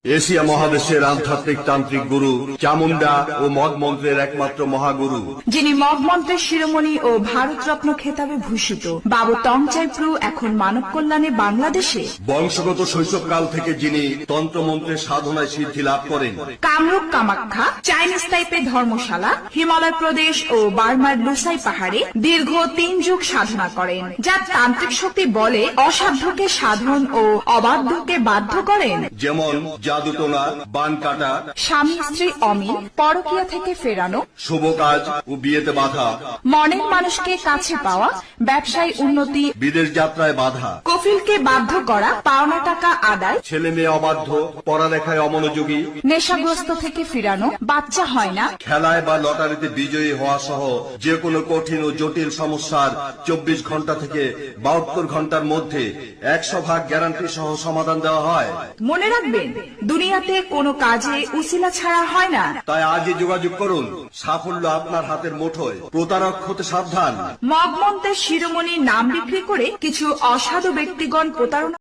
Asia মহাদেশের আধ্যাত্মিক তান্ত্রিক গুরু চামুন্ডা ও মদ মন্ত্রের একমাত্র মহাগুরু, যিনি মদ মন্ত্রের শিরোমণি ও ভারতরত্ন খেতাবে ভূষিত বাবু তংচাই প্রু এখন মানব কল্যাণে বাংলাদেশে। বংশগত শৈশবকাল থেকে যিনি তন্ত্রমন্ত্রের সাধনায় সিদ্ধি লাভ করেন। কামরূপ কামাখ্যা চাইনিজ টাইপের ধর্মশালা, হিমালয় প্রদেশ ও বার্মার লুসাই পাহাড়ে দীর্ঘ 3 যুগ সাধনা করেন, যা তান্ত্রিক শক্তি বলে অসাধ্যকে সাধন ও অবাধ্যকে বাধ্য করেন। যেমন জাদুটোনা, বান কাটা, স্বামী স্ত্রী অমিল, পরকীয়া থেকে ফেরানো, শুভ কাজ ও বিয়েতে বাধা, মনের মানুষকে কাছে পাওয়া, ব্যবসায় উন্নতি, বিদেশ যাত্রায় বাধা, কফিলকে বাধ্য করা, পাওনা টাকা আদায়, ছেলে মেয়ে অবাধ্য, পড়ালেখায় অমনোযোগী, নেশাগ্রস্ত থেকে ফিরানো, বাচ্চা হয় না, খেলায় বা লটারিতে বিজয়ী হওয়া সহ যে কোনো কঠিন ও জটিল সমস্যার 24 ঘন্টা থেকে 72 ঘন্টার মধ্যে 100% গ্যারান্টি সহ সমাধান দেওয়া হয়। মনে রাখবেন, দুনিয়াতে কোনো কাজে উসিলা ছাড়া হয় না। তাই আজই যোগাযোগ করুন, সাফল্য আপনার হাতের মুঠোয়। প্রতারক হতে সাবধান। মদ মন্ত্রের শিরোমণির নাম বিক্রি করে কিছু অসাধু ব্যক্তিগণ প্রতারণা